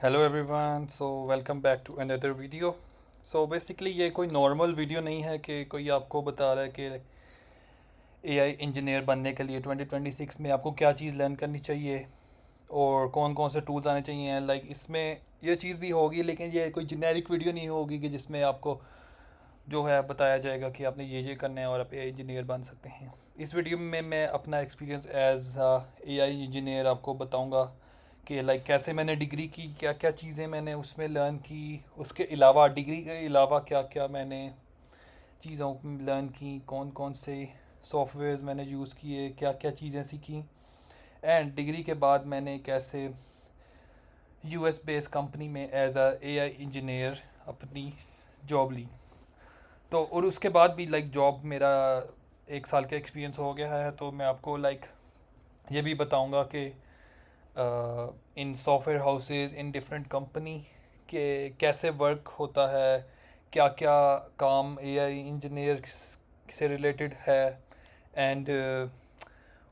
Hello everyone, so welcome back to another video. So basically ये कोई normal video नहीं है कि कोई आपको बता रहा है कि एआई इंजीनियर बनने के लिए 2026 में आपको क्या चीज़ लर्न करनी चाहिए और कौन कौन से टूल्स आने चाहिए। लाइक इसमें ये चीज़ भी होगी, लेकिन ये कोई जेनेरिक वीडियो नहीं होगी कि जिसमें आपको जो है बताया जाएगा कि आपने ये करना है और आप एआई इंजीनियर बन सकते हैं। इस वीडियो में मैं अपना एक्सपीरियंस एज एआई इंजीनियर आपको बताऊंगा कि लाइक कैसे मैंने डिग्री की, क्या क्या चीज़ें मैंने उसमें लर्न की, उसके अलावा डिग्री के अलावा क्या क्या मैंने चीज़ों लर्न की, कौन कौन से सॉफ्टवेयर्स मैंने यूज़ किए, क्या क्या चीज़ें सीखी। एंड डिग्री के बाद मैंने कैसे यूएस बेस्ड कंपनी में एज अ एआई इंजीनियर अपनी जॉब ली। तो और उसके बाद भी लाइक जॉब मेरा 1 साल का एक्सपीरियंस हो गया है, तो मैं आपको लाइक ये भी बताऊंगा कि इन software houses in different company के कैसे वर्क होता है, क्या क्या काम एआई इंजीनियर से रिलेटेड है। एंड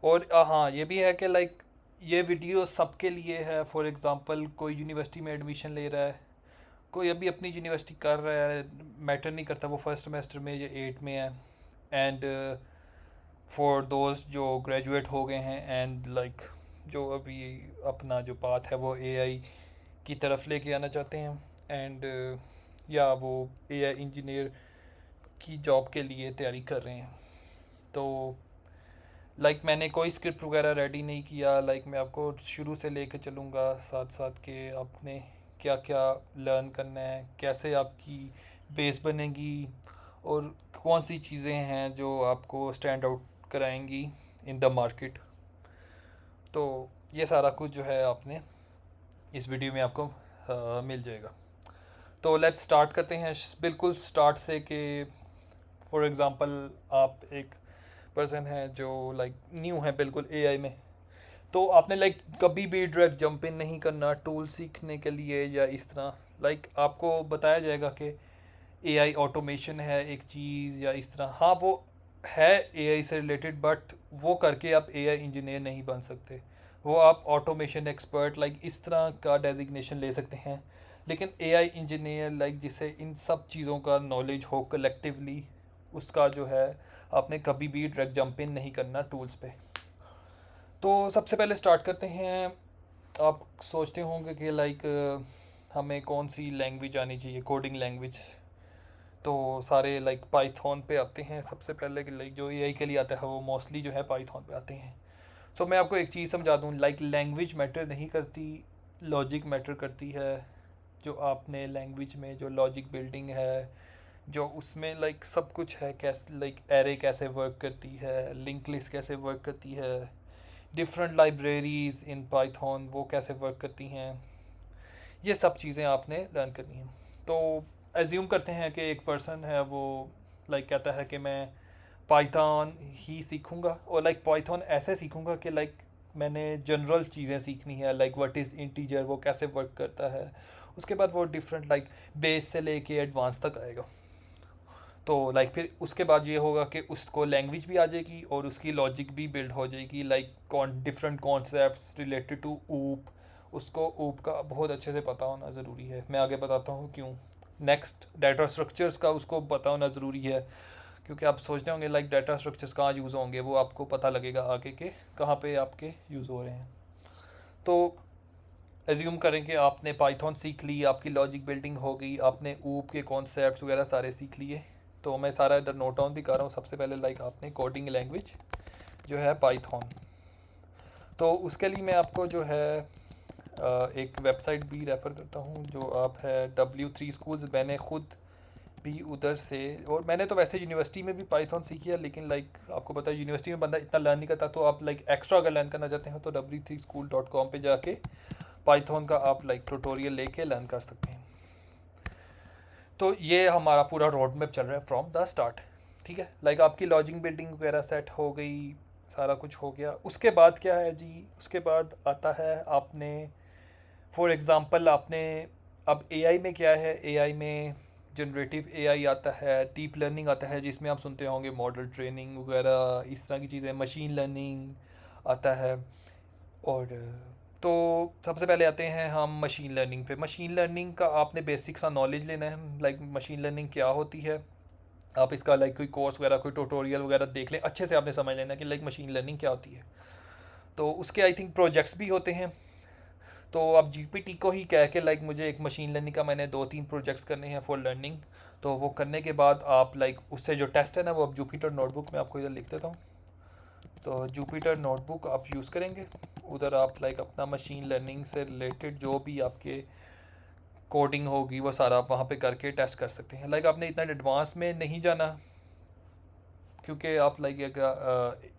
और हाँ, ये भी है कि लाइक ये वीडियो सबके लिए है। फॉर एग्जांपल कोई यूनिवर्सिटी में एडमिशन ले रहा है, कोई अभी अपनी यूनिवर्सिटी कर रहा है, मैटर नहीं करता वो फर्स्ट सेमेस्टर में या एट में है। एंड फॉर दोस्त जो ग्रेजुएट हो गए हैं एंड लाइक जो अभी अपना जो पाथ है वो एआई की तरफ लेके आना चाहते हैं। एंड या वो एआई इंजीनियर की जॉब के लिए तैयारी कर रहे हैं। तो मैंने कोई स्क्रिप्ट वगैरह रेडी नहीं किया। मैं आपको शुरू से लेके चलूँगा साथ साथ के आपने क्या क्या लर्न करना है, कैसे आपकी बेस बनेगी, और कौन सी चीज़ें हैं जो आपको स्टैंड आउट कराएंगी इन द मार्केट। तो ये सारा कुछ जो है आपने इस वीडियो में आपको मिल जाएगा। तो लेट्स स्टार्ट करते हैं बिल्कुल स्टार्ट से कि फॉर एग्ज़ाम्पल आप एक पर्सन है जो न्यू है बिल्कुल एआई में। तो आपने कभी भी डायरेक्ट जंप इन नहीं करना टूल सीखने के लिए या इस तरह। आपको बताया जाएगा कि एआई ऑटोमेशन है एक चीज़ या इस तरह। हाँ, वो है एआई से रिलेटेड, बट वो करके आप एआई इंजीनियर नहीं बन सकते। वो आप ऑटोमेशन एक्सपर्ट इस तरह का डेजिग्नेशन ले सकते हैं। लेकिन एआई इंजीनियर जिसे इन सब चीज़ों का नॉलेज हो कलेक्टिवली, उसका जो है आपने कभी भी डायरेक्ट जंप इन नहीं करना टूल्स पे। तो सबसे पहले स्टार्ट करते हैं। आप सोचते होंगे कि हमें कौन सी लैंग्वेज आनी चाहिए, कोडिंग लैंग्वेज। तो सारे पाइथन पे आते हैं सबसे पहले कि जो एआई के लिए आता है वो मोस्टली जो है पाइथन पे आते हैं। सो मैं आपको एक चीज़ समझा दूँ, लैंग्वेज मैटर नहीं करती, लॉजिक मैटर करती है। जो आपने लैंग्वेज में जो लॉजिक बिल्डिंग है, जो उसमें सब कुछ है, कैसे एरे कैसे वर्क करती है, लिंक लिस्ट कैसे वर्क करती है, डिफरेंट लाइब्रेरीज इन पाइथन वो कैसे वर्क करती हैं, ये सब चीज़ें आपने लर्न करनी है। तो एज्यूम करते हैं कि एक पर्सन है वो कहता है कि मैं पाइथन ही सीखूंगा, और पाइथन ऐसे सीखूंगा कि मैंने जनरल चीज़ें सीखनी है, व्हाट इज़ इंटीजर, वो कैसे वर्क करता है। उसके बाद वो डिफरेंट बेस से लेके एडवांस तक आएगा। तो फिर उसके बाद ये होगा कि उसको लैंग्वेज भी आ जाएगी और उसकी लॉजिक भी बिल्ड हो जाएगी, कौन डिफरेंट कॉन्सेप्ट्स रिलेटेड टू ऊप। उसको ऊप का बहुत अच्छे से पता होना ज़रूरी है। मैं आगे बताता हूँ क्यों। नेक्स्ट, डाटा स्ट्रक्चर्स का उसको पता होना ज़रूरी है, क्योंकि आप सोचते होंगे डाटा स्ट्रक्चर्स कहाँ यूज़ होंगे, वो आपको पता लगेगा आगे के कहाँ पे आपके यूज़ हो रहे हैं। तो एज्यूम करें कि आपने पाइथन सीख ली, आपकी लॉजिक बिल्डिंग हो गई, आपने ऊप के कॉन्सेप्ट्स वगैरह सारे सीख लिए। तो मैं सारा इधर नोट डाउन भी कर रहा हूँ। सबसे पहले आपने कोडिंग लैंग्वेज जो है पाइथन। तो उसके लिए मैं आपको जो है एक वेबसाइट भी रेफ़र करता हूँ जो आप है W3 Schools। मैंने खुद भी उधर से, और मैंने तो वैसे यूनिवर्सिटी में भी पाइथन सीखी है, लेकिन आपको पता है यूनिवर्सिटी में बंदा इतना लर्न नहीं करता। तो आप एक्स्ट्रा अगर लर्न करना चाहते हो तो W3School.com पे जाके पाइथन का आप ट्यूटोरियल लेके लर्न कर सकते हैं। तो ये हमारा पूरा रोड मैप चल रहा है फ्रॉम द स्टार्ट। ठीक है, आपकी लॉजिक बिल्डिंग वगैरह सेट हो गई, सारा कुछ हो गया। उसके बाद क्या है जी, उसके बाद आता है आपने फॉर एग्ज़ाम्पल आपने अब एआई में क्या है, एआई में जनरेटिव एआई आता है, डीप लर्निंग आता है, जिसमें आप सुनते होंगे मॉडल ट्रेनिंग वगैरह इस तरह की चीज़ें, मशीन लर्निंग आता है। और तो सबसे पहले आते हैं हम मशीन लर्निंग पे। मशीन लर्निंग का आपने बेसिक सा नॉलेज लेना है, लाइक मशीन लर्निंग क्या होती है। आप इसका लाइक कोई कोर्स वगैरह कोई ट्यूटोरियल वगैरह देख लें, अच्छे से आपने समझ लेना कि लाइक मशीन लर्निंग क्या होती है। तो उसके आई थिंक प्रोजेक्ट्स भी होते हैं। तो आप जीपीटी को ही कह के लाइक मुझे एक मशीन लर्निंग का मैंने 2-3 प्रोजेक्ट्स करने हैं फॉर लर्निंग, तो वो करने के बाद आप लाइक उससे जो टेस्ट है ना वो आप जुपिटर नोटबुक में आपको इधर लिख देता हूँ। तो जुपिटर नोटबुक आप यूज़ करेंगे, उधर आप लाइक अपना मशीन लर्निंग से रिलेटेड जो भी आपके कोडिंग होगी वो सारा आप वहाँ पे करके टेस्ट कर सकते हैं। लाइक आपने इतना एडवांस में नहीं जाना, क्योंकि आप लाइक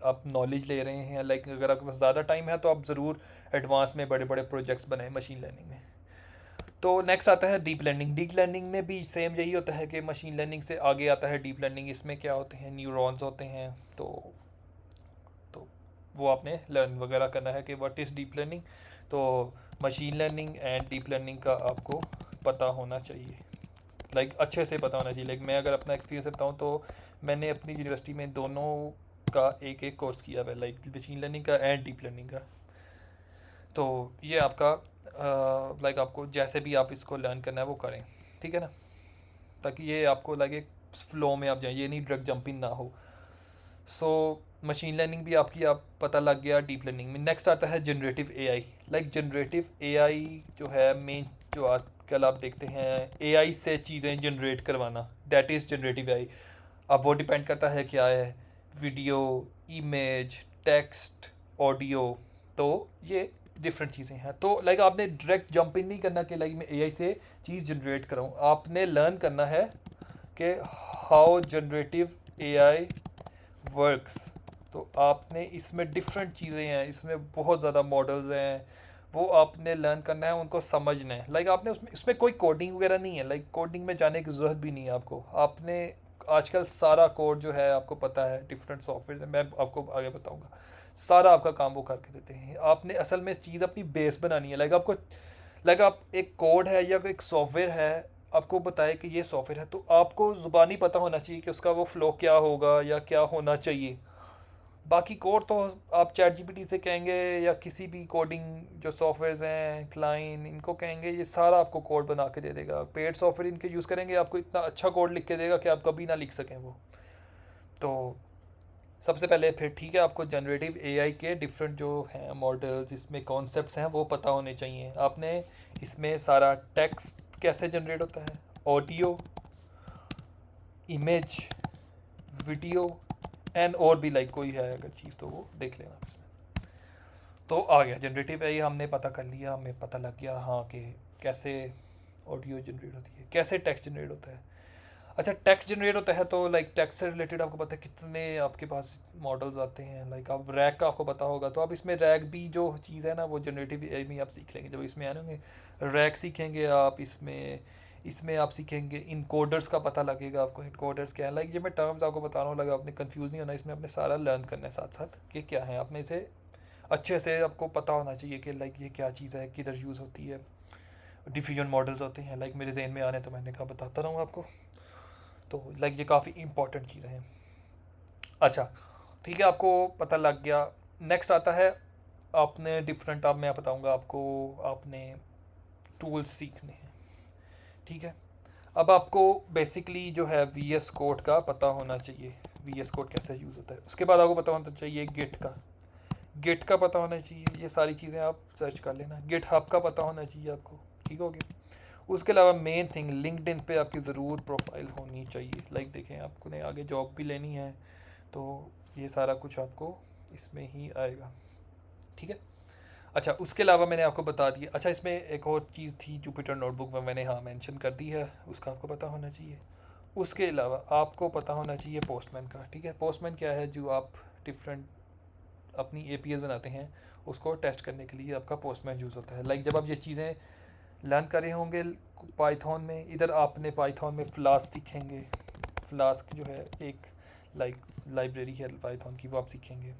आप नॉलेज ले रहे हैं, लाइक अगर आपके पास ज़्यादा टाइम है तो आप ज़रूर एडवांस में बड़े बड़े प्रोजेक्ट्स बनाएं मशीन लर्निंग में। तो नेक्स्ट आता है डीप लर्निंग। डीप लर्निंग में भी सेम यही होता है कि मशीन लर्निंग से आगे आता है डीप लर्निंग। इसमें क्या होते हैं, न्यूरॉन्स होते हैं। तो वो आपने लर्न वगैरह करना है कि व्हाट इज़ डीप लर्निंग। तो machine learning and deep learning का आपको पता होना चाहिए, लाइक अच्छे से पता होना चाहिए। लाइक मैं अगर अपना एक्सपीरियंस बताऊँ तो मैंने अपनी यूनिवर्सिटी में दोनों का एक एक कोर्स किया हुआ है, लाइक मशीन लर्निंग का एंड डीप लर्निंग का। तो ये आपका लाइक आपको जैसे भी आप इसको लर्न करना है वो करें, ठीक है ना, ताकि ये आपको लाइक एक फ्लो में आप जाएं, ये नहीं ड्रग जंपिंग ना हो। सो मशीन लर्निंग भी आपकी आप पता लग गया। डीप लर्निंग में नेक्स्ट आता है generative AI. Like generative AI जो है मेन, जो आजकल आप देखते हैं एआई से चीज़ें जनरेट करवाना, दैट इज़ जनरेटिव एआई। अब वो डिपेंड करता है क्या है, वीडियो, इमेज, टेक्स्ट, ऑडियो। तो ये डिफरेंट चीज़ें हैं। तो लाइक आपने डायरेक्ट जंप इन नहीं करना कि लाइक मैं एआई से चीज़ जनरेट कराऊँ। आपने लर्न करना है कि हाउ जनरेटिव एआई वर्क्स। तो आपने इसमें डिफरेंट चीज़ें हैं, इसमें बहुत ज़्यादा मॉडल्स हैं, वो आपने लर्न करना है, उनको समझना है। लाइक आपने उसमें इसमें कोई कोडिंग वगैरह नहीं है, लाइक कोडिंग में जाने की ज़रूरत भी नहीं है आपको। आपने आजकल सारा कोड जो है आपको पता है, डिफरेंट सॉफ्टवेयर है, मैं आपको आगे बताऊंगा। सारा आपका काम वो करके देते हैं। आपने असल में चीज़ अपनी बेस बनानी है। लाइक आपको, लाइक आप एक कोड है या एक सॉफ्टवेयर है, आपको बताए कि ये सॉफ्टवेयर है, तो आपको ज़ुबानी पता होना चाहिए कि उसका वो फ्लो क्या होगा या क्या होना चाहिए। बाकी कोड तो आप चैट जीपीटी से कहेंगे या किसी भी कोडिंग जो सॉफ्टवेयर्स हैं क्लाइन, इनको कहेंगे, ये सारा आपको कोड बना के दे देगा। पेड सॉफ्टवेयर इनके यूज़ करेंगे, आपको इतना अच्छा कोड लिख के देगा कि आप कभी ना लिख सकें वो। तो सबसे पहले फिर ठीक है, आपको जनरेटिव एआई के डिफरेंट जो हैं मॉडल्स, इसमें कॉन्सेप्ट्स हैं वो पता होने चाहिए। आपने इसमें सारा टेक्स्ट कैसे जनरेट होता है, ऑडियो, इमेज, वीडियो एंड और भी लाइक कोई है अगर चीज़ तो वो देख लेना इसमें। तो आ गया जनरेटिव एआई, हमने पता कर लिया, हमें पता लग गया हाँ कि कैसे ऑडियो जनरेट होती है, कैसे टेक्स्ट जनरेट होता है। अच्छा, टेक्स्ट जनरेट होता है तो लाइक टेक्स्ट से रिलेटेड आपको पता है कितने आपके पास मॉडल्स आते हैं। लाइक आप रैग का आपको पता होगा, तो आप इसमें रैग भी जो चीज़ है ना वो जनरेटिव एआई में आप सीख लेंगे। जब इसमें आएंगे रैग सीखेंगे आप, इसमें इसमें आप सीखेंगे इनकोडर्स का पता लगेगा आपको। इनकोडर्स क्या है, लाइक ये मैं टर्म्स आपको बता रहा हूँ, लगा आपने कंफ्यूज नहीं होना। इसमें आपने सारा लर्न करना है साथ साथ कि क्या है, आपने इसे अच्छे से आपको पता होना चाहिए कि लाइक ये क्या चीज़ है, किधर यूज़ होती है। डिफ्यूजन मॉडल्स होते हैं, लाइक मेरे जहन में आ रहे हैं तो मैंने कहा बताता रहूँ आपको। तो लाइक ये काफ़ी इंपॉर्टेंट चीज़ें हैं। अच्छा ठीक है, आपको पता लग गया। नेक्स्ट आता है आपने डिफरेंट, अब मैं बताऊंगा आपको, आपने टूल्स सीखने हैं, ठीक है। अब आपको बेसिकली जो है वी एस कोड का पता होना चाहिए, वी एस कोड कैसे यूज़ होता है। उसके बाद आपको पता होना चाहिए गिट का पता होना चाहिए। ये सारी चीज़ें आप सर्च कर लेना। गिट हब का पता होना चाहिए आपको, ठीक हो गया। उसके अलावा मेन थिंग, लिंक्डइन पे आपकी ज़रूर प्रोफाइल होनी चाहिए। लाइक देखें आपको ने आगे जॉब भी लेनी है तो ये सारा कुछ आपको इसमें ही आएगा, ठीक है। अच्छा उसके अलावा मैंने आपको बता दिया। अच्छा इसमें एक और चीज़ थी जुपिटर नोटबुक में, मैंने हाँ मेंशन कर दी है, उसका आपको पता होना चाहिए। उसके अलावा आपको पता होना चाहिए पोस्टमैन का, ठीक है। पोस्टमैन क्या है, जो आप डिफरेंट अपनी एपीएस बनाते हैं उसको टेस्ट करने के लिए आपका पोस्टमैन यूज़ होता है। लाइक जब आप ये चीज़ें लर्न कर रहे होंगे पाइथन में, इधर आपने पाइथन में फ्लास्क सीखेंगे। फ्लास्क जो है एक लाइक लाइब्रेरी है पाइथन की, वो आप सीखेंगे।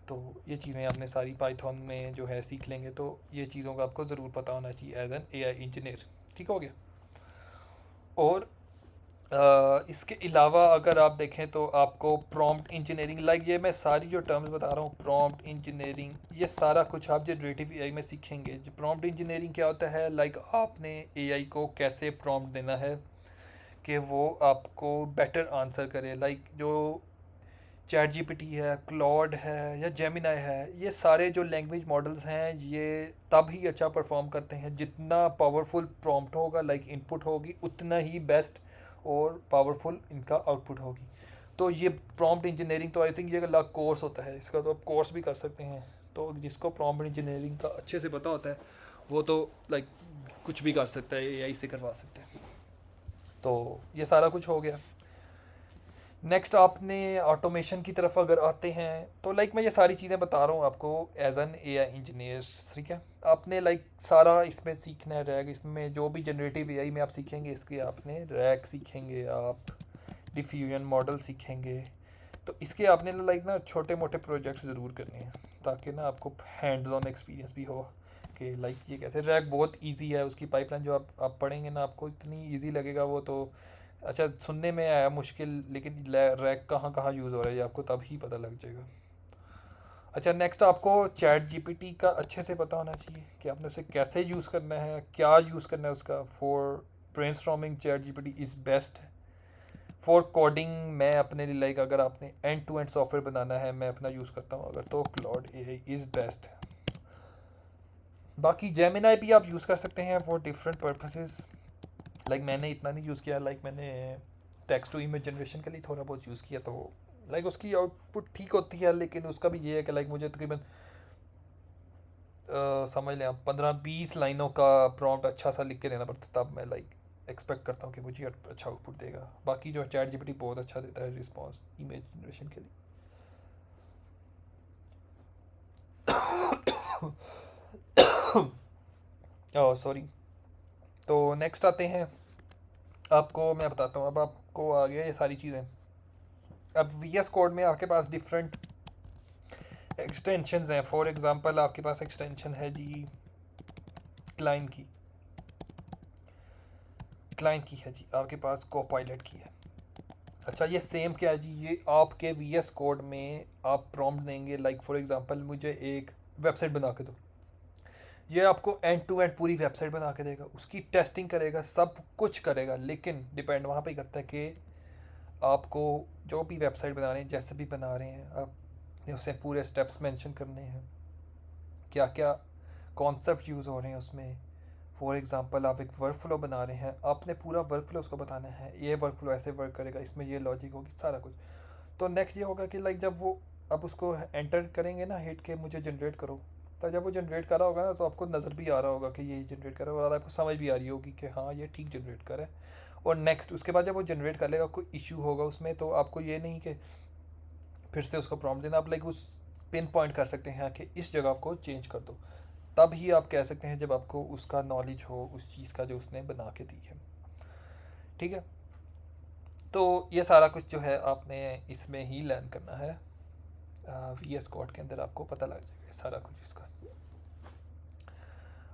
तो ये चीज़ें आपने सारी पाइथन में जो है सीख लेंगे, तो ये चीज़ों का आपको ज़रूर पता होना चाहिए एज एन एआई इंजीनियर, ठीक हो गया। और इसके अलावा अगर आप देखें तो आपको प्रॉम्प्ट इंजीनियरिंग, लाइक ये मैं सारी जो टर्म्स बता रहा हूँ, प्रॉम्प्ट इंजीनियरिंग, ये सारा कुछ आप जनरेटिव एआई में सीखेंगे। जो प्रॉम्प्ट इंजीनियरिंग क्या होता है, लाइक आपने एआई को कैसे प्रॉम्प्ट देना है कि वो आपको बेटर आंसर करे। लाइक जो चैट जीपीटी है, क्लॉड है या जेमिनाई है, ये सारे जो लैंग्वेज मॉडल्स हैं ये तब ही अच्छा परफॉर्म करते हैं जितना पावरफुल प्रॉम्प्ट होगा, लाइक इनपुट होगी उतना ही बेस्ट और पावरफुल इनका आउटपुट होगी। तो ये प्रॉम्प्ट इंजीनियरिंग, तो आई थिंक ये अलग कोर्स होता है, इसका तो आप कोर्स भी कर सकते हैं। तो जिसको प्रॉम्प्ट इंजीनियरिंग का अच्छे से पता होता है वो तो लाइक कुछ भी कर सकता है, एआई से करवा सकता है। तो ये सारा कुछ हो गया। नेक्स्ट आपने ऑटोमेशन की तरफ अगर आते हैं तो लाइक मैं ये सारी चीज़ें बता रहा हूँ आपको एज एन एआई इंजीनियर, ठीक है। आपने लाइक सारा इसमें सीखना है, रैग, इसमें जो भी जनरेटिव एआई में आप सीखेंगे इसके आपने रैग सीखेंगे, आप डिफ्यूजन मॉडल सीखेंगे। तो इसके आपने लाइक ना छोटे मोटे प्रोजेक्ट्स ज़रूर करने हैं ताकि ना आपको हैंड्स ऑन एक्सपीरियंस भी हो कि लाइक ये कैसे। रैग बहुत इजी है, उसकी पाइपलाइन जो आप पढ़ेंगे ना आपको इतनी इजी लगेगा वो तो। अच्छा, सुनने में आया मुश्किल, लेकिन रैक कहाँ कहाँ यूज़ हो रहा है ये आपको तब ही पता लग जाएगा। अच्छा, नेक्स्ट आपको चैट जीपीटी का अच्छे से पता होना चाहिए कि आपने उसे कैसे यूज़ करना है, क्या यूज़ करना है उसका। For brainstorming chat GPT is best है। फॉर कोडिंग मैं अपने लिए लाइक अगर आपने एंड टू एंड सॉफ्टवेयर बनाना है, मैं अपना यूज़ करता हूँ अगर, तो क्लाउड एआई इज़ बेस्ट है। बाकी जेमिनाई भी आप यूज़ कर सकते हैं फॉर डिफरेंट पर्पसेस। लाइक मैंने इतना नहीं यूज़ किया, लाइक मैंने टेक्स्ट टू इमेज जनरेशन के लिए थोड़ा बहुत यूज़ किया, तो लाइक उसकी आउटपुट ठीक होती है, लेकिन उसका भी ये है कि लाइक मुझे तकरीबन समझ लें आप 15-20 लाइनों का प्रॉम्प्ट अच्छा सा लिख के देना पड़ता, तब मैं लाइक एक्सपेक्ट करता हूँ कि मुझे अच्छा आउटपुट देगा। बाकी जो चैट जीपीटी बहुत अच्छा देता है रिस्पॉन्स इमेज जनरेशन के लिए। Oh sorry. तो नेक्स्ट आते हैं, आपको मैं बताता हूँ, अब आपको आ गया ये सारी चीज़ें। अब वी एस कोड में आपके पास डिफरेंट एक्सटेंशंस हैं। फॉर एग्जांपल आपके पास एक्सटेंशन है जी क्लाइंट की है जी, आपके पास कोपायलट की है। अच्छा, ये सेम क्या है जी, ये आपके वी एस कोड में आप प्रॉम्प्ट देंगे, लाइक फॉर एग्जांपल मुझे एक वेबसाइट बना के दो, ये आपको एंड टू एंड पूरी वेबसाइट बना के देगा, उसकी टेस्टिंग करेगा, सब कुछ करेगा। लेकिन डिपेंड वहाँ पे करता है कि आपको जो भी वेबसाइट बना रहे हैं, जैसे भी बना रहे हैं, आपने उसे पूरे स्टेप्स मेंशन करने हैं, क्या क्या कॉन्सेप्ट यूज़ हो रहे हैं उसमें। फॉर एग्जांपल आप एक वर्क फ्लो बना रहे हैं, आपने पूरा वर्क फ्लो उसको बताना है, ये वर्क फ्लो ऐसे वर्क करेगा, इसमें ये लॉजिक होगी, सारा कुछ। तो नेक्स्ट ये होगा कि लाइक जब वो आप उसको एंटर करेंगे ना, हिट के मुझे जनरेट करो, तो जब वो जनरेट कर रहा होगा ना तो आपको नज़र भी आ रहा होगा कि ये जनरेट कर रहा है, और आपको समझ भी आ रही होगी कि हाँ ये ठीक जनरेट कर रहा है। और नेक्स्ट उसके बाद जब वो जनरेट कर लेगा, कोई इशू होगा उसमें, तो आपको ये नहीं कि फिर से उसको प्रॉम्प्ट देना, आप लाइक उस पिन पॉइंट कर सकते हैं कि इस जगह को चेंज कर दो। तब ही आप कह सकते हैं जब आपको उसका नॉलेज हो उस चीज़ का जो उसने बना के दी है, ठीक है। तो ये सारा कुछ जो है आपने इसमें ही लर्न करना है, वी एस कोड के अंदर आपको पता लग जाएगा सारा कुछ इसका।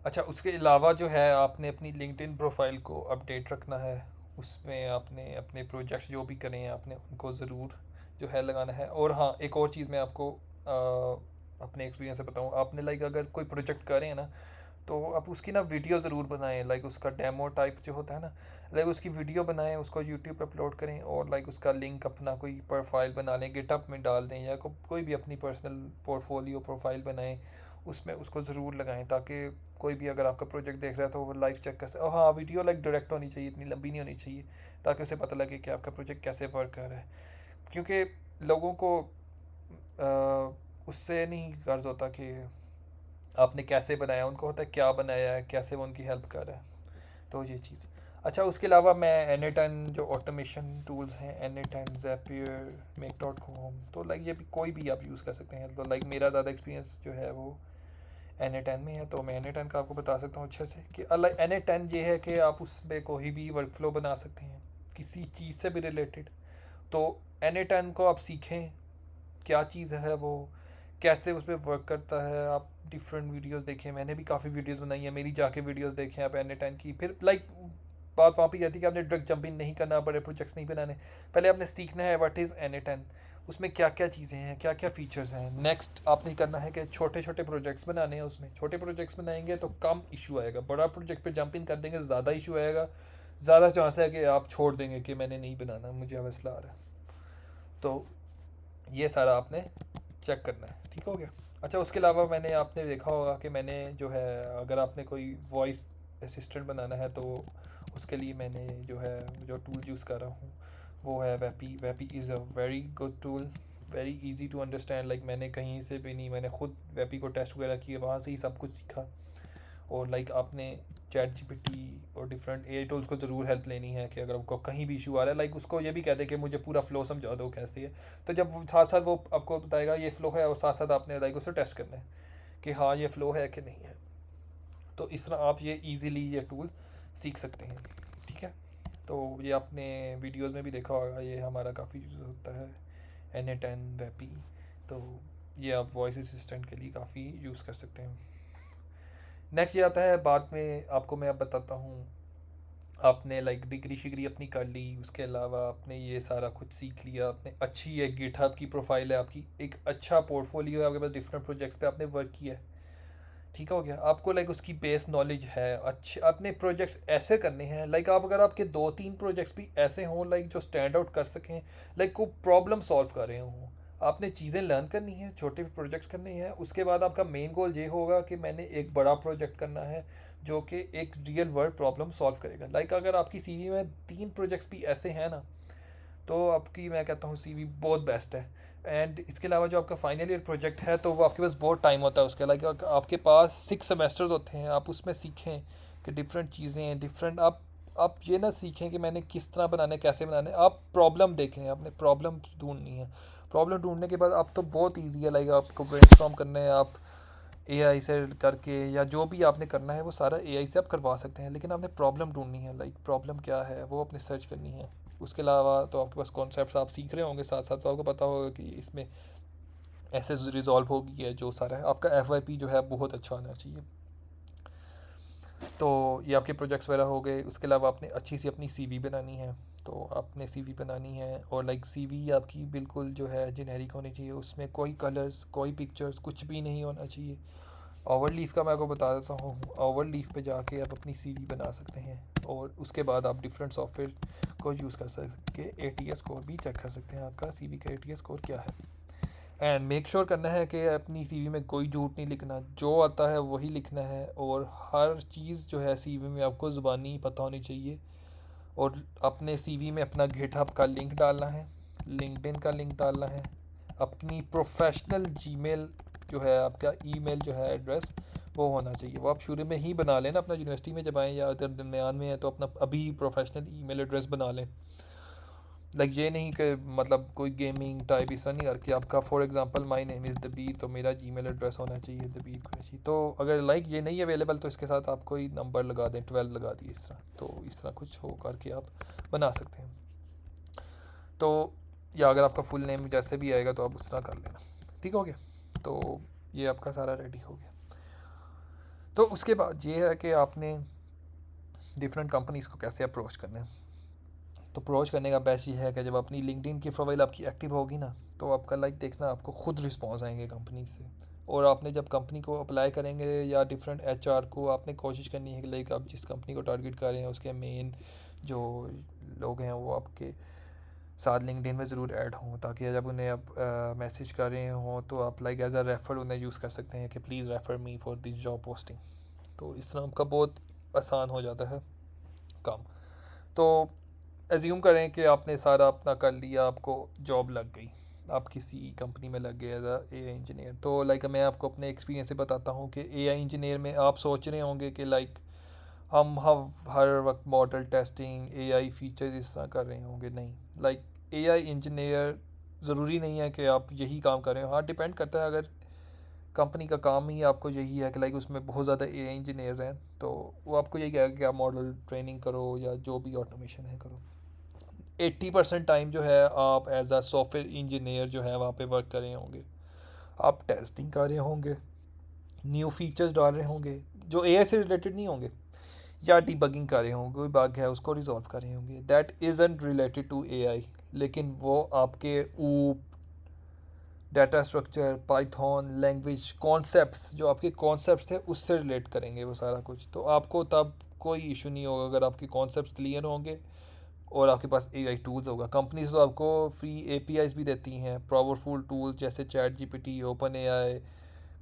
अच्छा, उसके अलावा जो है आपने अपनी लिंक्डइन प्रोफाइल को अपडेट रखना है, उसमें आपने अपने प्रोजेक्ट्स जो भी करें हैं आपने उनको ज़रूर जो है लगाना है। और हाँ, एक और चीज़ मैं आपको अपने एक्सपीरियंस से बताऊँ, आपने लाइक अगर कोई प्रोजेक्ट करें ना तो आप उसकी ना वीडियो ज़रूर बनाएं, लाइक उसका डेमो टाइप जो होता है ना, लाइक उसकी वीडियो बनाएं, उसको यूट्यूब पे अपलोड करें, और लाइक उसका लिंक अपना कोई प्रोफाइल बना लें, गिटहब में डाल दें, या कोई भी अपनी पर्सनल पोर्टफोलियो प्रोफाइल बनाएं, उसमें उसको ज़रूर लगाएं, ताकि कोई भी अगर आपका प्रोजेक्ट देख रहा है तो वो लाइव चेक कर सके। और हाँ, वीडियो लाइक डायरेक्ट होनी चाहिए, इतनी लंबी नहीं होनी चाहिए, ताकि उसे पता लगे कि आपका प्रोजेक्ट कैसे वर्क कर रहा है। क्योंकि लोगों को उससे नहीं गर्ज होता कि आपने कैसे बनाया, उनको होता है क्या बनाया है, कैसे वो उनकी हेल्प कर रहा है, तो ये चीज़। अच्छा, उसके अलावा मैं एन जो ऑटोमेशन टूल्स हैं, एन ज़ैपियर, मेक.com, तो लाइक ये भी कोई भी आप यूज़ कर सकते हैं। तो लाइक मेरा ज़्यादा एक्सपीरियंस जो है वो एन में है, तो मैं एन का आपको बता सकता हूँ अच्छे से कि अलग एन ये है कि आप उस पर कोई भी वर्क फ्लो बना सकते हैं किसी चीज़ से भी रिलेटेड। तो एन को आप सीखें क्या चीज़ है वो, कैसे उस पर वर्क करता है। आप डिफरेंट वीडियोस देखें, मैंने भी काफ़ी वीडियोस बनाई हैं, मेरी जाके वीडियोस देखें आप एन की, फिर लाइक बात वहाँ पे आती है कि आपने ड्रग जंपिंग नहीं करना, बड़े प्रोजेक्ट्स नहीं बनाने। पहले आपने सीखना है व्हाट इज़ N8N, उसमें क्या क्या चीज़ें हैं, क्या क्या फीचर्स हैं। नेक्स्ट आपने करना है कि छोटे छोटे प्रोजेक्ट्स बनाने हैं। उसमें छोटे प्रोजेक्ट्स बनाएंगे तो कम इशू आएगा, बड़ा प्रोजेक्ट पे जंप इन कर देंगे ज़्यादा इशू आएगा, ज़्यादा चांस है कि आप छोड़ देंगे कि मैंने नहीं बनाना, मुझे हौसला आ रहा है। तो ये सारा आपने चेक करना है, ठीक हो गया। अच्छा, उसके अलावा मैंने आपने देखा होगा कि मैंने जो है, अगर आपने कोई वॉइस असिस्टेंट बनाना है तो उसके लिए मैंने जो है जो टूल यूज़ कर रहा हूँ वो है Vapi. Vapi is a very good tool, very easy to understand. Like मैंने कहीं से भी नहीं, मैंने खुद वेपी को टेस्ट वगैरह किया, वहाँ से ही सब कुछ सीखा। और लाइक आपने चैट जीपीटी और डिफरेंट एआई टूल्स को ज़रूर हेल्प लेनी है कि अगर आपको कहीं भी इशू आ रहा है, लाइक उसको ये भी कह दे कि मुझे पूरा फ्लो समझा दो कैसे है। तो जब साथ साथ वो आपको बताएगा ये फ़्लो है, और साथ साथ आपने लाइक उसे टेस्ट करना है कि हाँ ये फ़्लो है कि नहीं है। तो इस तरह आप ये ईज़िली ये टूल सीख सकते हैं, ठीक है। तो ये आपने वीडियोज़ में भी देखा होगा, ये हमारा काफ़ी यूज़ होता है N8N वेपी। तो ये आप वॉइस असिस्टेंट के लिए काफ़ी यूज़ कर सकते हैं। नेक्स्ट ये आता है, बाद में आपको मैं अब बताता हूँ। आपने लाइक डिग्री शिग्री अपनी कर ली, उसके अलावा आपने ये सारा कुछ सीख लिया, आपने अच्छी एक गिटहब की प्रोफाइल है आपकी, एक अच्छा पोर्टफोलियो है आपके पास, डिफरेंट प्रोजेक्ट्स पे आपने वर्क किया है, ठीक हो गया। आपको लाइक उसकी बेस नॉलेज है, अच्छे अपने प्रोजेक्ट्स ऐसे करने हैं। लाइक आप अगर आपके 2-3 प्रोजेक्ट्स भी ऐसे हों लाइक जो स्टैंड आउट कर सकें, लाइक को प्रॉब्लम सॉल्व कर रहे हों, आपने चीज़ें लर्न करनी है, छोटे प्रोजेक्ट्स करने हैं। उसके बाद आपका मेन गोल ये होगा कि मैंने एक बड़ा प्रोजेक्ट करना है जो कि एक रियल वर्ल्ड प्रॉब्लम सॉल्व करेगा। लाइक अगर आपकी सीवी में 3 प्रोजेक्ट्स भी ऐसे हैं ना, तो आपकी मैं कहता हूँ सीवी बहुत बेस्ट है। एंड इसके अलावा जो आपका फाइनल ईयर प्रोजेक्ट है तो वो आपके पास बहुत टाइम होता है उसके, लाइक आपके पास 6 सेमेस्टर्स होते हैं। आप उसमें सीखें कि डिफरेंट चीज़ें डिफरेंट, आप ये ना सीखें कि मैंने किस तरह बनाने, कैसे बनाने। आप प्रॉब्लम देखें, आपने प्रॉब्लम ढूंढनी है। प्रॉब्लम ढूंढने के बाद आप तो बहुत ईजी है, लाइक आपको ब्रेनस्टॉर्म करना है, आप एआई से करके या जो भी आपने करना है वो सारा एआई से आप करवा सकते हैं। लेकिन आपने प्रॉब्लम ढूंढनी है, लाइक प्रॉब्लम क्या है वो आपने सर्च करनी है। उसके अलावा तो आपके पास कॉन्सेप्ट्स आप सीख रहे होंगे साथ साथ, तो आपको पता होगा कि इसमें ऐसे रिजॉल्व होगी है जो सारा है। आपका एफ जो है बहुत अच्छा होना चाहिए। तो ये आपके प्रोजेक्ट्स वगैरह हो गए। उसके अलावा आपने अच्छी सी अपनी सीवी बनानी है। तो आपने सीवी बनानी है, और लाइक सीवी आपकी बिल्कुल जो है जेनेरिक होनी चाहिए, उसमें कोई कलर्स कोई पिक्चर्स कुछ भी नहीं होना चाहिए। ओवर लीफ का मैं आपको बता देता हूँ, ओवर लीफ पे जाके आप अपनी सीवी बना सकते हैं, और उसके बाद आप डिफरेंट सॉफ्टवेयर को यूज़ कर सकते हैं। एटीएस स्कोर भी चेक कर सकते हैं आपका सीवी का एटीएस स्कोर क्या है। एंड मेक श्योर करना है कि अपनी सीवी में कोई झूठ नहीं लिखना, जो आता है वही लिखना है। और हर चीज़ जो है सीवी में आपको ज़ुबानी पता होनी चाहिए। और अपने सीवी में अपना गिटहब का लिंक डालना है, लिंक्डइन का लिंक डालना है, अपनी प्रोफेशनल जीमेल जो है, आपका ईमेल जो है एड्रेस वो होना चाहिए। वो आप शुरू में ही बना लेना, अपना यूनिवर्सिटी में जब आएँ या अगर दरमियान में है तो अपना अभी प्रोफेशनल ईमेल एड्रेस बना लें। लाइक ये नहीं कि मतलब कोई गेमिंग टाइप इस तरह नहीं करके आपका, for example my name is Dabir, तो मेरा जीमेल एड्रेस होना चाहिए दबीर कुरैशी। तो अगर लाइक ये नहीं अवेलेबल तो इसके साथ आप कोई नंबर लगा दें, 12 लगा दिए इस तरह। तो इस तरह कुछ हो करके आप बना सकते हैं। तो या अगर आपका फुल नेम जैसे भी आएगा तो आप उस तरह कर लेना, ठीक हो गया। तो ये आपका सारा रेडी हो गया। तो उसके बाद ये है कि आपने डिफरेंट कंपनीज़ को कैसे अप्रोच करना है। तो अप्रोच करने का बेस्ट ये है कि जब अपनी लिंक्डइन की प्रोफाइल आपकी एक्टिव होगी ना, तो आपका लाइक देखना आपको खुद रिस्पॉन्स आएंगे कंपनी से। और आपने जब कंपनी को अप्लाई करेंगे या डिफरेंट एचआर को, आपने कोशिश करनी है कि लाइक आप जिस कंपनी को टारगेट कर रहे हैं उसके मेन जो लोग हैं वो आपके साथ लिंक्डइन में ज़रूर ऐड हों, ताकि जब उन्हें आप मैसेज कर रहे हों तो आप लाइक एज अ रेफर उन्हें यूज़ कर सकते हैं कि please refer me for this job posting. तो इस तरह आपका बहुत आसान हो जाता है काम। तो एज्यूम करें कि आपने सारा अपना कर लिया, आपको जॉब लग गई, आप किसी कंपनी में लग गए एज अ एआई इंजीनियर। तो लाइक मैं आपको अपने एक्सपीरियंस से बताता हूँ कि एआई इंजीनियर में आप सोच रहे होंगे कि लाइक हम हर वक्त मॉडल टेस्टिंग एआई फीचर्स इस तरह कर रहे होंगे। नहीं, लाइक एआई इंजीनियर ज़रूरी नहीं है कि आप यही काम कर रहे हो। हाँ, डिपेंड करता है, अगर कंपनी का काम ही आपको यही है कि लाइक उसमें बहुत ज़्यादा एआई इंजीनियर हैं तो वो आपको यही कहेगा कि आप मॉडल ट्रेनिंग करो या जो भी ऑटोमेशन है करो। 80% टाइम जो है आप एज अ सॉफ्टवेयर इंजीनियर जो है वहाँ पे वर्क कर रहे होंगे। आप टेस्टिंग कर रहे होंगे, न्यू फीचर्स डाल रहे होंगे जो एआई से रिलेटेड नहीं होंगे। या डिबगिंग कर रहे होंगे, कोई बग है उसको रिजॉल्व कर रहे होंगे, that isn't related to AI. लेकिन वो आपके OOP, data structure, Python language, concepts, जो आपके कॉन्सेप्ट्स थे उससे रिलेट करेंगे वो सारा कुछ। तो आपको तब कोई इशू नहीं होगा अगर आपके कॉन्सेप्ट्स क्लियर होंगे और आपके पास एआई टूल्स होगा। कंपनीज तो आपको फ्री एपीआईज भी देती हैं, पावरफुल टूल्स जैसे chat GPT, open AI,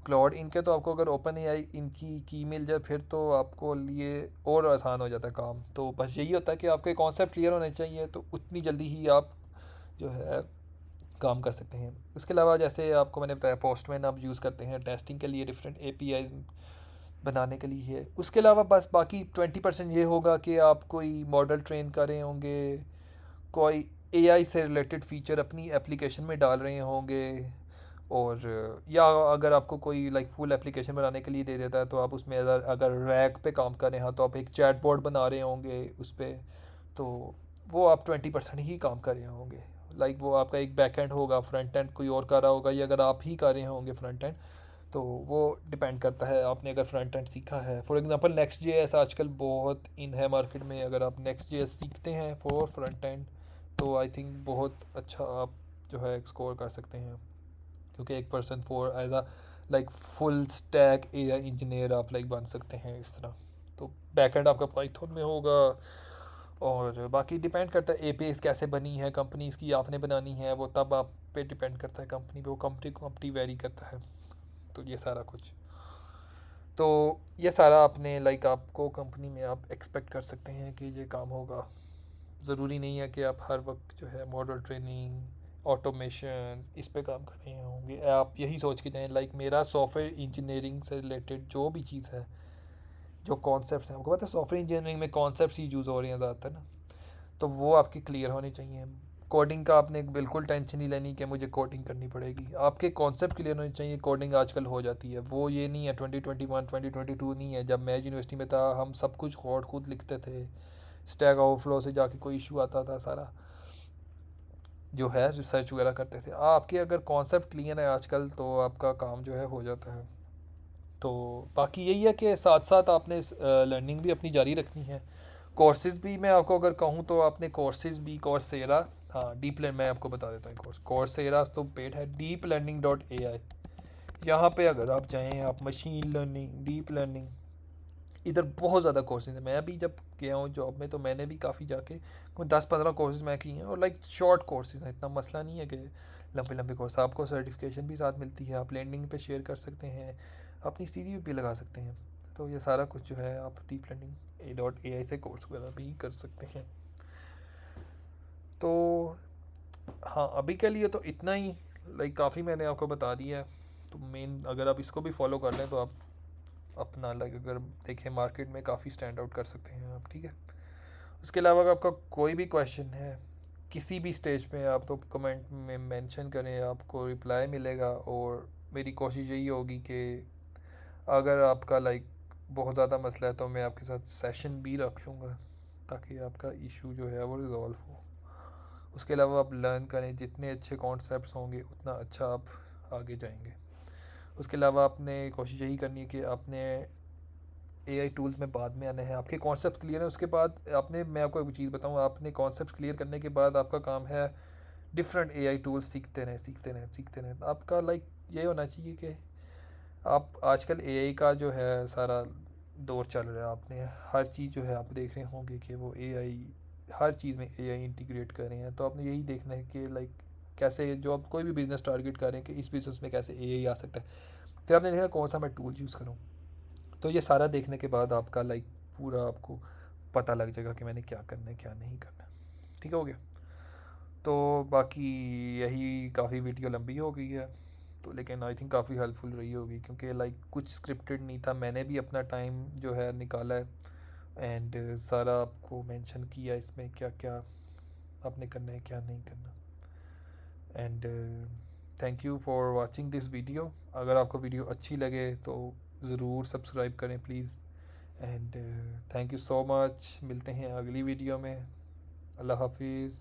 cloud. इनके तो आपको अगर ओपन एआई इनकी की मिल जाए फिर तो आपको लिए और आसान हो जाता है काम। तो बस यही होता है कि आपके कॉन्सेप्ट क्लियर होने चाहिए, तो उतनी जल्दी ही आप जो है काम कर सकते हैं। इसके अलावा जैसे आपको मैंने बताया, पोस्टमैन आप यूज़ करते हैं टेस्टिंग के लिए, डिफरेंट एपीआईज बनाने के लिए है। उसके अलावा बस बाकी 20% ये होगा कि आप कोई मॉडल ट्रेन कर रहे होंगे, कोई एआई से रिलेटेड फ़ीचर अपनी एप्लीकेशन में डाल रहे होंगे, और या अगर आपको कोई लाइक फुल एप्लीकेशन बनाने के लिए दे देता है तो आप उसमें अगर अगर रैक पे काम कर रहे हैं तो आप एक चैट बोर्ड बना रहे होंगे उस पर, तो वो आप 20% ही काम कर रहे होंगे। लाइक वो आपका एक बैक एंड होगा, फ्रंट एंड कोई और कर रहा होगा, या अगर आप ही कर रहे होंगे फ्रंट एंड, तो वो डिपेंड करता है आपने अगर फ्रंट एंड सीखा है। फॉर एग्जांपल नेक्स्ट जेएस आजकल बहुत इन है मार्केट में, अगर आप नेक्स्ट जेएस सीखते हैं फॉर फ्रंट एंड तो आई थिंक बहुत अच्छा आप जो है स्कोर कर सकते हैं। क्योंकि एक person for as a like full stack AI engineer आप लाइक बन सकते हैं इस तरह। तो बैकएंड आपका पाइथन में होगा, और बाकी डिपेंड करता है एपीआईज कैसे बनी है कंपनीज की, आपने बनानी है वो तब आप पे डिपेंड करता है कंपनी पे, वो कंपनी कंपनी वेरी करता है। तो ये सारा कुछ, तो ये सारा आपने लाइक आपको कंपनी में आप एक्सपेक्ट कर सकते हैं कि ये काम होगा। ज़रूरी नहीं है कि आप हर वक्त जो है मॉडल ट्रेनिंग, ऑटोमेशन इस पे काम कर रहे होंगे। आप यही सोच के जाएं लाइक मेरा सॉफ्टवेयर इंजीनियरिंग से रिलेटेड जो भी चीज़ है, जो कॉन्सेप्ट्स हैं, आपको पता है सॉफ्टवेयर इंजीनियरिंग में कॉन्सेप्ट्स ही यूज़ हो रहे हैं ज़्यादातर ना, तो वो आपकी क्लियर होने चाहिए। कोडिंग का आपने बिल्कुल टेंशन नहीं लेनी कि मुझे कोडिंग करनी पड़ेगी, आपके कॉन्सेप्ट क्लियर होने चाहिए। कोडिंग आजकल हो जाती है, वो ये नहीं है 2021 2022 नहीं है। जब मैं यूनिवर्सिटी में था हम सब कुछ कोड खुद लिखते थे, स्टैक ओवरफ्लो से जाके कोई इशू आता था सारा जो है रिसर्च वगैरह करते थे। आपके अगर कॉन्सेप्ट क्लियर है आजकल तो आपका काम जो है हो जाता है। तो बाकी यही है कि साथ साथ आपने लर्निंग भी अपनी जारी रखनी है। कोर्सेज़ भी मैं आपको अगर कहूँ तो आपने कोर्सेज़ भी, कोर्सेरा, हाँ डीप लर्न मैं आपको बता देता हूँ कोर्स, कोर्सेरा तो पेड है, डीप लर्निंग डॉट ए आई। यहाँ पे अगर आप जाएँ, आप मशीन लर्निंग, डीप लर्निंग, इधर बहुत ज़्यादा कोर्सेज हैं। मैं भी जब गया हूँ जॉब में तो मैंने भी काफ़ी जाके 10-15 कोर्सेज मैं किए हैं, और लाइक शॉर्ट कोर्सेज हैं, इतना मसला नहीं है कि लंबे लंबे कोर्स। आपको सर्टिफिकेशन भी साथ मिलती है, आप लैंडिंग पे शेयर कर सकते हैं, अपनी सीवी भी लगा सकते हैं। तो ये सारा कुछ जो है आप डीप लर्निंग ए.आई से कोर्स वगैरह भी कर सकते हैं। तो हाँ अभी के लिए तो इतना ही, लाइक काफ़ी मैंने आपको बता दिया है। तो मेन अगर आप इसको भी फॉलो कर लें तो आप अपना लाइक अगर देखें मार्केट में काफ़ी स्टैंड आउट कर सकते हैं आप, ठीक है। उसके अलावा अगर आपका कोई भी क्वेश्चन है किसी भी स्टेज पे, आप तो कमेंट में मेंशन करें, आपको रिप्लाई मिलेगा। और मेरी कोशिश यही होगी कि अगर आपका लाइक बहुत ज़्यादा मसला है तो मैं आपके साथ सेशन भी रख लूँगा ताकि आपका इशू जो है वो रिज़ॉल्व हो। उसके अलावा आप लर्न करें, जितने अच्छे कॉन्सेप्ट्स होंगे उतना अच्छा आप आगे जाएंगे। उसके अलावा आपने कोशिश यही करनी है कि आपने एआई टूल्स में बाद में आना है। आपके कॉन्सेप्ट क्लियर है उसके बाद आपने, मैं आपको एक चीज़ बताऊँ, आपने कॉन्सेप्ट क्लियर करने के बाद आपका काम है डिफरेंट एआई टूल्स सीखते रहें, सीखते रहें, सीखते रहें। आपका लाइक ये होना चाहिए कि आप आजकल एआई का जो है सारा दौर चल रहा है, आपने हर चीज़ जो है आप देख रहे होंगे कि वो एआई हर चीज़ में एआई इंटीग्रेट कर रहे हैं। तो आपने यही देखना है कि लाइक कैसे जो आप कोई भी बिज़नेस टारगेट करें कि इस बिज़नेस में कैसे एआई आ सकता है, फिर आपने देखा कौन सा मैं टूल यूज़ करूँ। तो ये सारा देखने के बाद आपका लाइक पूरा आपको पता लग जाएगा कि मैंने क्या करना है क्या नहीं करना है। ठीक हो गया। तो बाकी यही, काफ़ी वीडियो लंबी हो गई है तो, लेकिन आई थिंक काफ़ी हेल्पफुल रही होगी क्योंकि लाइक कुछ स्क्रिप्टेड नहीं था, मैंने भी अपना टाइम जो है निकाला है एंड सारा आपको मेंशन किया इसमें क्या क्या आपने करना है क्या नहीं करना। And thank you for watching this video. अगर आपको वीडियो अच्छी लगे तो ज़रूर सब्सक्राइब करें please. And thank you so much, मिलते हैं अगली वीडियो में। अल्लाह हाफिज़।